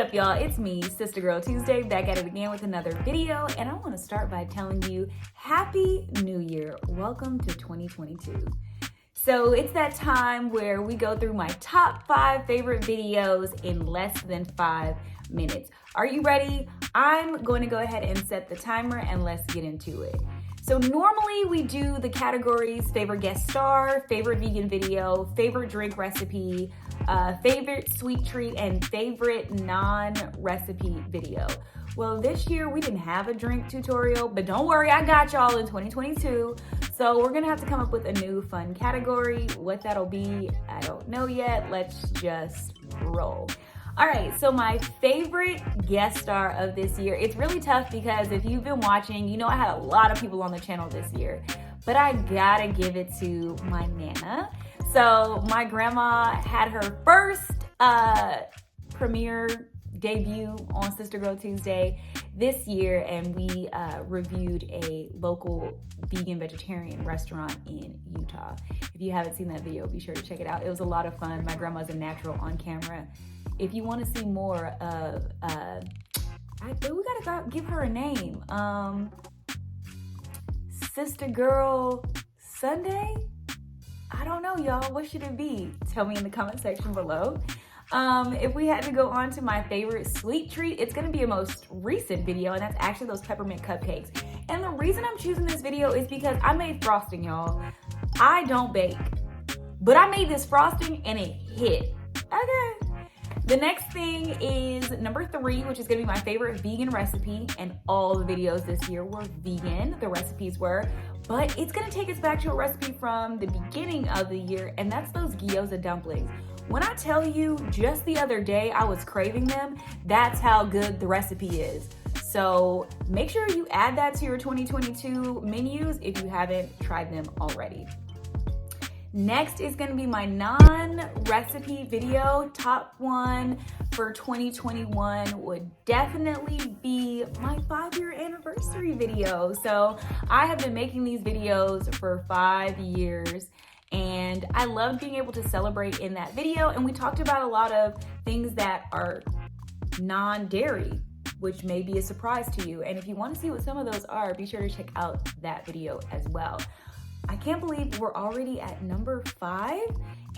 up, y'all? It's me, Sister Girl Tuesday, back at it again with another video, and I want to start by telling you Happy New Year. Welcome to 2022. So it's that time where we go through my top 5 favorite videos in less than 5 minutes. Are you ready? I'm going to go ahead and set the timer and let's get into it. So normally we do the categories favorite guest star, favorite vegan video, favorite drink recipe, favorite sweet treat, and favorite non-recipe video. Well, this year we didn't have a drink tutorial, but don't worry, I got y'all in 2022. So we're gonna have to come up with a new fun category. What that'll be, I don't know yet. Let's just roll. All right, so my favorite guest star of this year, it's really tough because if you've been watching, you know I had a lot of people on the channel this year, but I gotta give it to my Nana. So my grandma had her first premiere debut on Sister Girl Tuesday this year, and we reviewed a local vegan vegetarian restaurant in Utah. If you haven't seen that video, be sure to check it out. It was a lot of fun. My grandma's a natural on camera. If you want to see more of, we gotta give her a name. Sister Girl Sunday? I don't know, y'all. What should it be? Tell me in the comment section below. If we had to go on to my favorite sweet treat, it's gonna be a most recent video, and that's actually those peppermint cupcakes. And the reason I'm choosing this video is because I made frosting, y'all. I don't bake, but I made this frosting and it hit. Okay. The next thing is number 3, which is gonna be my favorite vegan recipe, and all the videos this year were vegan, the recipes were, but it's gonna take us back to a recipe from the beginning of the year, and that's those gyoza dumplings. When I tell you, just the other day I was craving them, that's how good the recipe is. So make sure you add that to your 2022 menus if you haven't tried them already. Next is gonna be my non-recipe video. Top one for 2021 would definitely be my 5-year anniversary video. So I have been making these videos for 5 years, and I loved being able to celebrate in that video. And we talked about a lot of things that are non-dairy, which may be a surprise to you. And if you want to see what some of those are, be sure to check out that video as well. I can't believe we're already at number 5,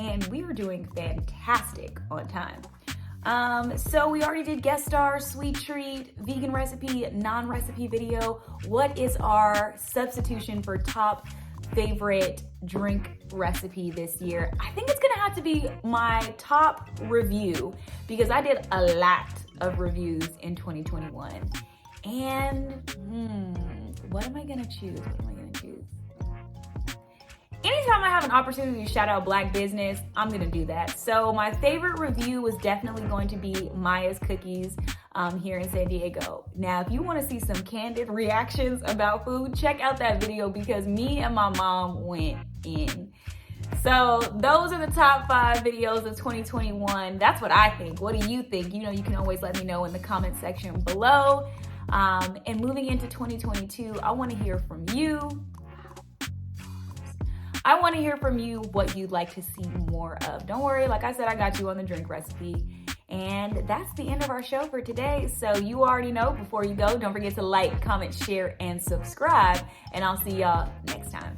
and we are doing fantastic on time. So we already did guest star, sweet treat, vegan recipe, non-recipe video. What is our substitution for top favorite drink recipe this year? I think it's gonna have to be my top review, because I did a lot of reviews in 2021. And what am I gonna choose? Anytime I have an opportunity to shout out Black business, I'm gonna do that. So my favorite review was definitely going to be Maya's Cookies here in San Diego. Now, if you wanna see some candid reactions about food, check out that video, because me and my mom went in. So those are the top 5 videos of 2021. That's what I think. What do you think? You know, you can always let me know in the comment section below. And moving into 2022, I wanna hear from you. I want to hear from you what you'd like to see more of. Don't worry, like I said, I got you on the drink recipe. And that's the end of our show for today. So you already know, before you go, don't forget to like, comment, share, and subscribe. And I'll see y'all next time.